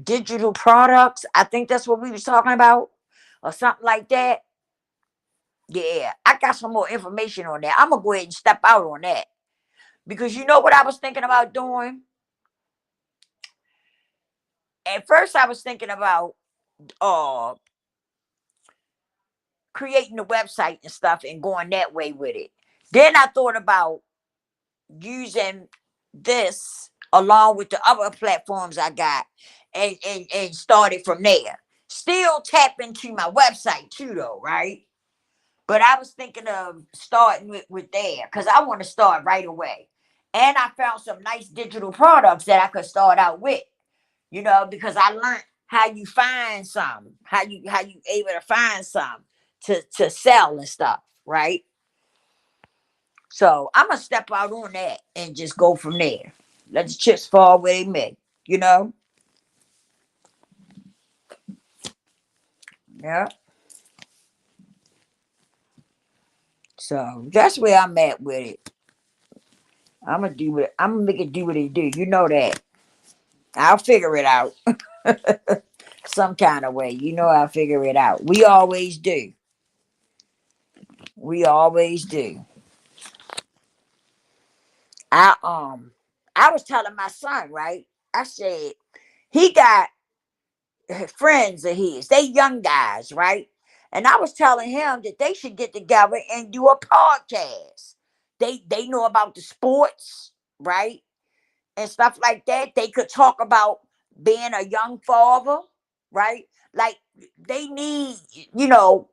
Digital products. I think that's what we was talking about, or something like that. Yeah, I got some more information on that. I'm gonna go ahead and step out on that because you know what I was thinking about doing. At first, I was thinking about uh creating a website and stuff and going that way with it. Then I thought about using this along with the other platforms I got, and started from there. Still tap into my website too though, right? But I was thinking of starting with there because I want to start right away. And I found some nice digital products that I could start out with, because I learned how you find some, how you able to find some to sell and stuff, right? So I'm gonna step out on that and just go from there. Let the chips fall where they may, you know? Yeah. So that's where I'm at with it. I'm gonna make it do what it do. You know that. I'll figure it out. Some kind of way. I'll figure it out. We always do. We always do. I I was telling my son, right? I said he got friends of his. They young guys, right? And I was telling him that they should get together and do a podcast. They know about the sports, right? And stuff like that. They could talk about being a young father, right? Like they need, you know,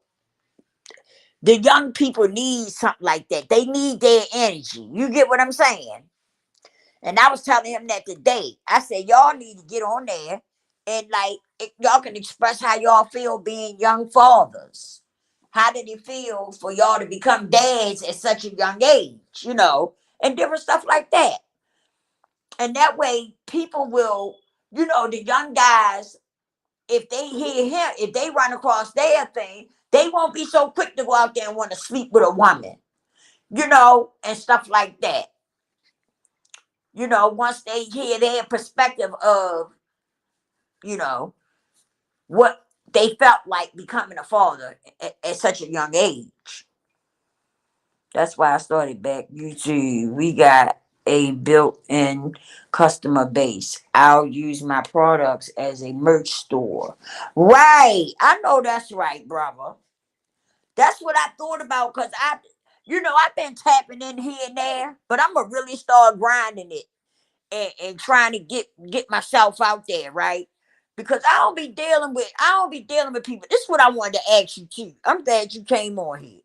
the young people need something like that. They need their energy. You get what I'm saying? And I was telling him that today. I said, y'all need to get on there and y'all can express how y'all feel being young fathers. How did it feel for y'all to become dads at such a young age, and different stuff like that. And that way people will, the young guys, if they hear him, if they run across their thing, they won't be so quick to go out there and want to sleep with a woman, and stuff like that. Once they hear their perspective of, you know, what they felt like becoming a father at such a young age. That's why I started back YouTube. We got a built-in customer base. I'll use my products as a merch store. Right. I know that's right, brother. That's what I thought about because I've been tapping in here and there, but I'm gonna really start grinding it and trying to get myself out there, right? Because I don't be dealing with people. This is what I wanted to ask you too. I'm glad you came on here.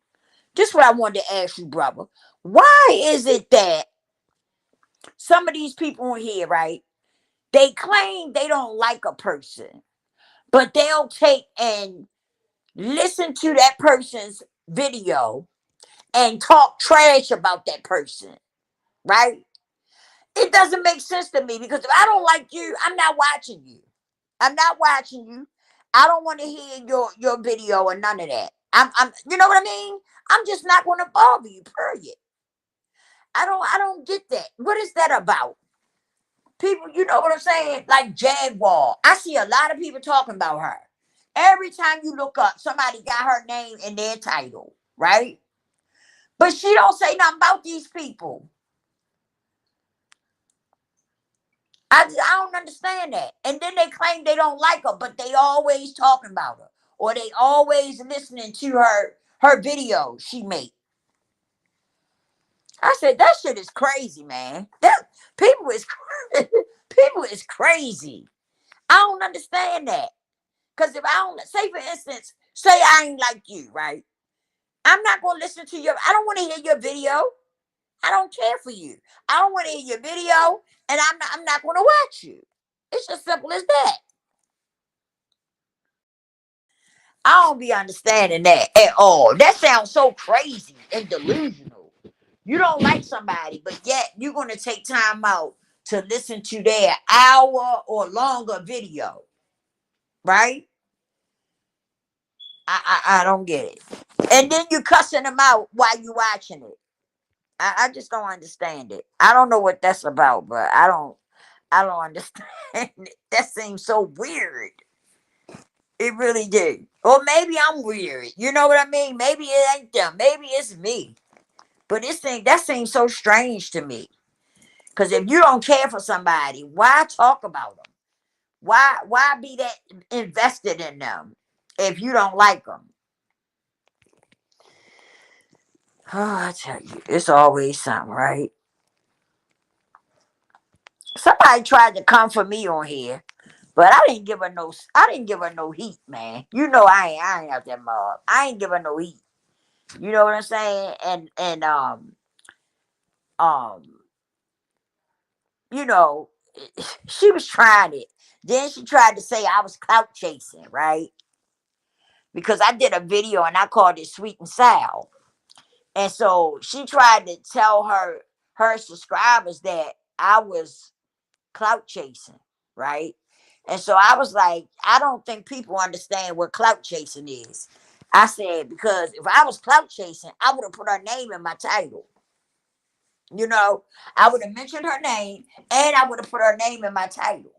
This is what I wanted to ask you, brother. Why is it that some of these people on here, right? They claim they don't like a person, but they'll take and listen to that person's video and talk trash about that person, right? It doesn't make sense to me because if I don't like you, I'm not watching you. I'm not watching you. I don't want to hear your video or none of that. I'm you know what I mean? I'm just not going to bother you, period. I don't get that. What is that about? People, you know what I'm saying? Like Jaguar. I see a lot of people talking about her. Every time you look up, somebody got her name in their title, right? But she don't say nothing about these people. I don't understand that. And then they claim they don't like her, but they always talking about her. Or they always listening to her videos she made. I said that shit is crazy, man. That people is people is crazy. I don't understand that. Cause if I don't say for instance, say I ain't like you, right? I'm not gonna listen to your I don't want to hear your video. I don't care for you. I don't want to hear your video, and I'm not gonna watch you. It's as simple as that. I don't be understanding that at all. That sounds so crazy and delusional. You don't like somebody, but yet you're going to take time out to listen to their hour or longer video, right? I don't get it. And then you cussing them out while you watching it. I just don't understand it. I don't know what that's about, but I don't understand it. That seems so weird. It really did. Or maybe I'm weird. You know what I mean? Maybe it ain't them. Maybe it's me. But this thing that seems so strange to me. Because if you don't care for somebody, why talk about them? Why be that invested in them if you don't like them? Oh, I tell you, it's always something, right? Somebody tried to come for me on here, but I didn't give her no heat, man. You know I ain't out that mob. I ain't give her no heat. You know what I'm saying? Um you know, she was trying it. Then she tried to say I was clout chasing, right? Because I did a video and I called it Sweet and Sour. And so she tried to tell her subscribers that I was clout chasing, right? And so I was like, I don't think people understand what clout chasing is. I said, because if I was clout chasing, I would have put her name in my title. You know, I would have mentioned her name and I would have put her name in my title.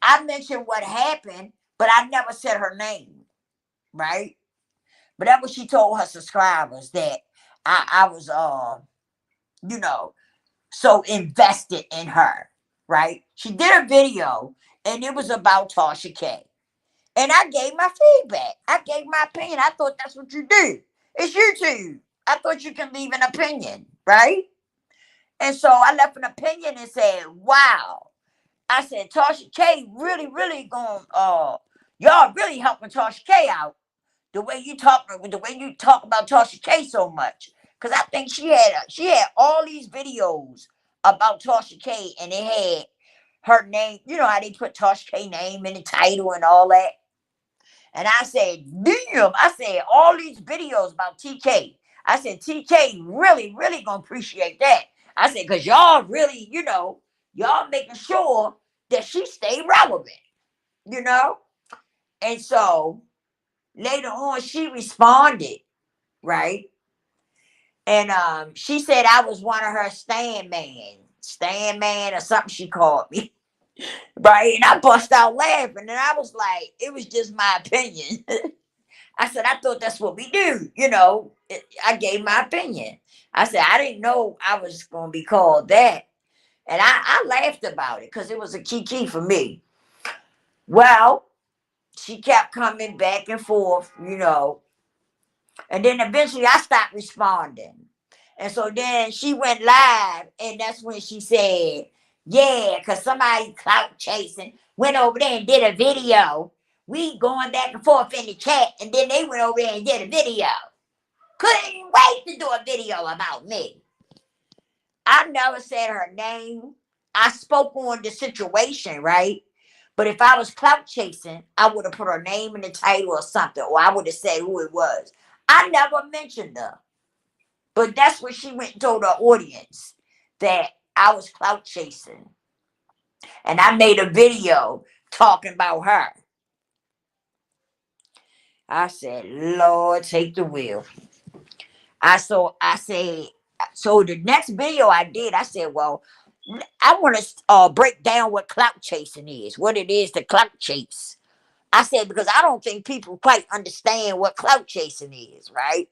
I mentioned what happened, but I never said her name, right? But that was she told her subscribers that I was you know, so invested in her, right? She did a video and it was about Tasha K. And I gave my feedback. I gave my opinion. I thought that's what you do. It's YouTube. I thought you can leave an opinion, right? And so I left an opinion and said, wow. I said, Tasha K really, really going, y'all really helping Tasha K out the way you talk about Tasha K so much. Cause I think she had all these videos about Tasha K and it had her name, you know how they put Tasha K name in the title and all that. And I said, damn, I said all these videos about TK. I said, TK really, really gonna appreciate that. I said, because y'all really, y'all making sure that she stay relevant, you know? And so later on, she responded, right? And she said I was one of her stand man or something she called me. Right. And I bust out laughing. And I was like, it was just my opinion. I said, I thought that's what we do. I gave my opinion. I said, I didn't know I was going to be called that. And I laughed about it because it was a key for me. Well, she kept coming back and forth, and then eventually I stopped responding. And so then she went live, and that's when she said, yeah, because somebody clout chasing went over there and did a video. We going back and forth in the chat, and then they went over there and did a video. Couldn't wait to do a video about me. I never said her name. I spoke on the situation, right? But if I was clout chasing, I would have put her name in the title or something, or I would have said who it was. I never mentioned her. But that's what she went and told her audience, that I was clout chasing. And I made a video talking about her. I said, Lord, take the wheel. I said, so the next video I did, I said, well, I want to break down what clout chasing is, what it is to clout chase. I said, because I don't think people quite understand what clout chasing is, right?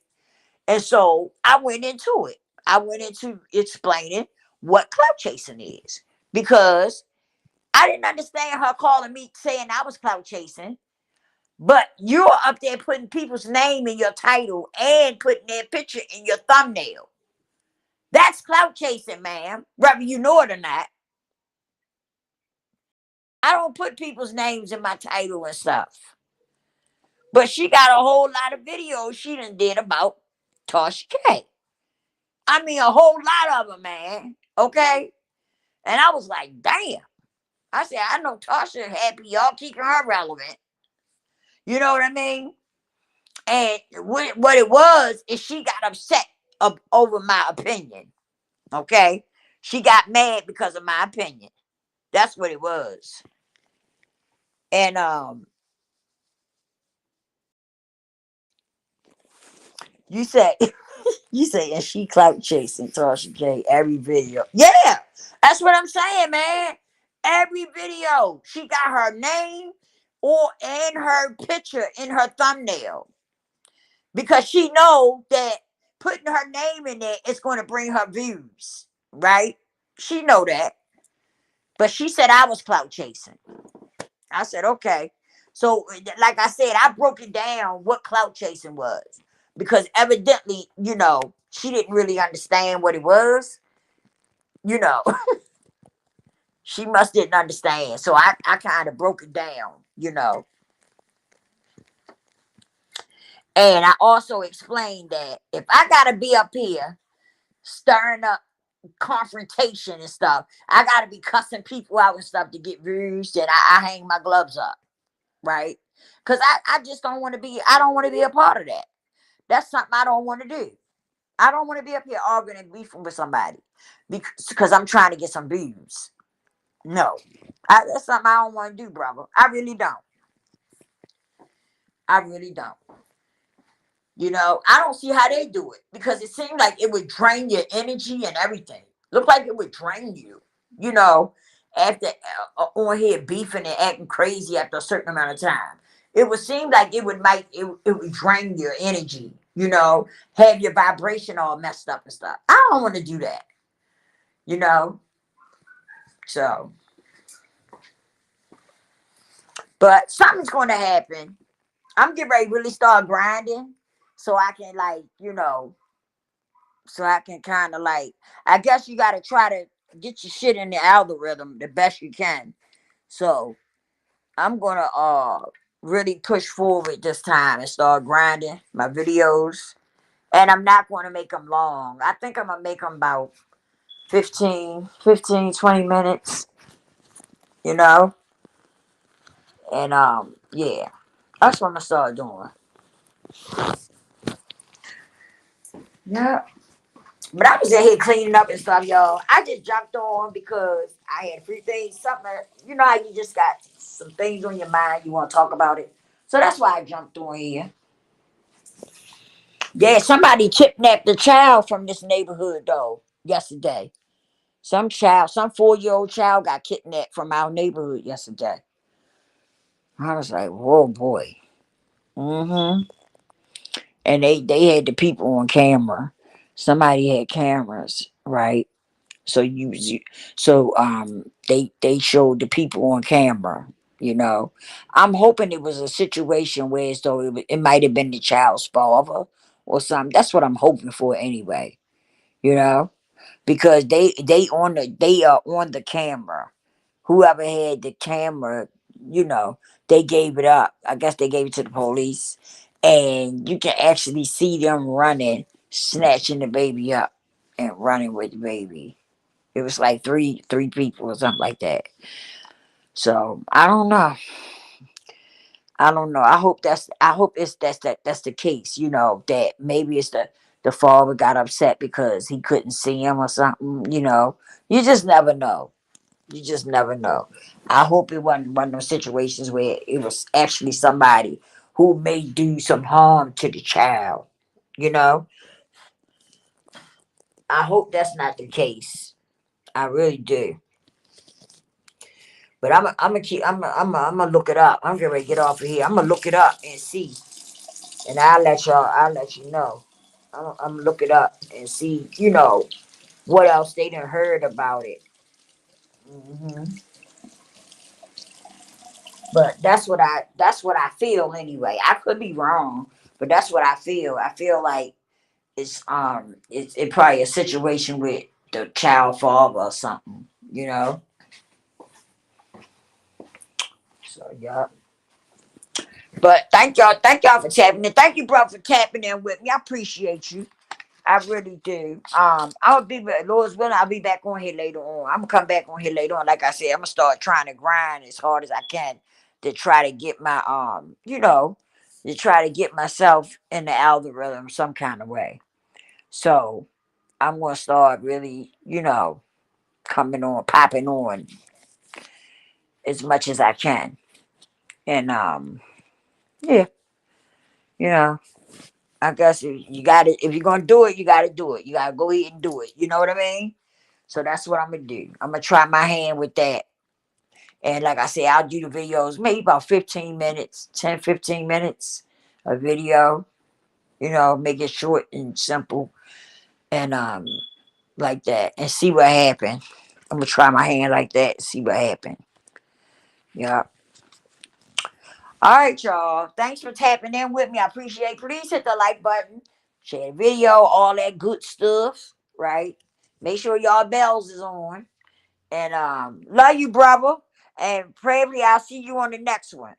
And so I went into it. I went into explaining what clout chasing is, because I didn't understand her calling me saying I was clout chasing. But you're up there putting people's name in your title and putting their picture in your thumbnail. That's clout chasing, ma'am, whether you know it or not. I don't put people's names in my title and stuff. But she got a whole lot of videos she done did about Tasha K. I mean, a whole lot of them, man. Okay? And I was like, damn. I said, I know Tasha happy y'all keeping her relevant. You know what I mean? And what it was is she got upset over my opinion. Okay? She got mad because of my opinion. That's what it was. And you say you say, and she clout chasing Tasha K every video. Yeah, that's what I'm saying, man. Every video, she got her name or and her picture in her thumbnail, because she know that putting her name in there is going to bring her views, right? She know that, but she said I was clout chasing. I said, okay. So, like I said, I broke it down what clout chasing was, because evidently, she didn't really understand what it was. You know, she must didn't understand. So I kind of broke it down. And I also explained that if I got to be up here stirring up confrontation and stuff, I got to be cussing people out and stuff to get views, and I hang my gloves up, right? Because I just I don't want to be a part of that. That's something I don't want to do. I don't want to be up here arguing and beefing with somebody because I'm trying to get some views. No, that's something I don't want to do, brother. I really don't. I really don't. I don't see how they do it, because it seemed like it would drain your energy and everything. Look like it would drain you, you know, after on here beefing and acting crazy after a certain amount of time. It would seem like it would drain your energy, have your vibration all messed up and stuff. I don't want to do that, you know. So, but something's going to happen. I'm getting ready to really start grinding, so I can so I can kind of I guess you got to try to get your shit in the algorithm the best you can. So I'm gonna really push forward this time and start grinding my videos, and I'm not going to make them long. I think I'm gonna make them about 20 minutes, you know, and yeah, that's what I'm gonna start doing. Yeah. But I was in here cleaning up and stuff, y'all. I just jumped on because I had a few things, something, how you just got some things on your mind, you want to talk about it. So that's why I jumped on here. Yeah, somebody kidnapped a child from this neighborhood, though, yesterday. Some 4-year-old child got kidnapped from our neighborhood yesterday. I was like, whoa, boy. Mm-hmm. And they had the people on camera. Somebody had cameras, right? So they showed the people on camera. I'm hoping it was a situation where as though it might have been the child's father or something. That's what I'm hoping for anyway. you know, because they are on the camera. Whoever had the camera, you know, they gave it up. I guess they gave it to the police, and you can actually see them running, snatching the baby up, and running with the baby. It was like three people or something like that. So I don't know. I don't know. I hope that's the case, you know, that maybe it's the father got upset because he couldn't see him or something, you know. You just never know. You just never know. I hope it wasn't one of those situations where it was actually somebody who may do some harm to the child. You know? I hope that's not the case. I really do. But I'm gonna keep. I'm gonna look it up. I'm getting ready to get off of here. I'm gonna look it up and see, and I'll let y'all. I'll let you know. I'm gonna look it up and see. You know what else they done heard about it. But that's what I feel anyway. I could be wrong, but that's what I feel. I feel like it's it probably a situation with the child father or something. You know. So yeah. But thank y'all for tapping in. Thank you, bro, for tapping in with me. I appreciate you. I really do. I'll be Lord's willing. I'll be back on here later on. I'm gonna come back on here later on. Like I said, I'm gonna start trying to grind as hard as I can to try to get my you know, to try to get myself in the algorithm some kind of way. So I'm gonna start really, you know, coming on, popping on as much as I can. And yeah, you know, I guess you got to if you're gonna do it, you got to do it. You got to go ahead and do it. You know what I mean? So that's what I'm gonna do. I'm gonna try my hand with that. And like I say, I'll do the videos maybe about 15 minutes, 10, 15 minutes of video, you know, make it short and simple and like that and see what happened. I'm gonna try my hand like that and see what happened. Yeah. All right, y'all. Thanks for tapping in with me. I appreciate it. Please hit the like button, share the video, all that good stuff, right? Make sure y'all bells is on. And love you, brother. And probably I'll see you on the next one.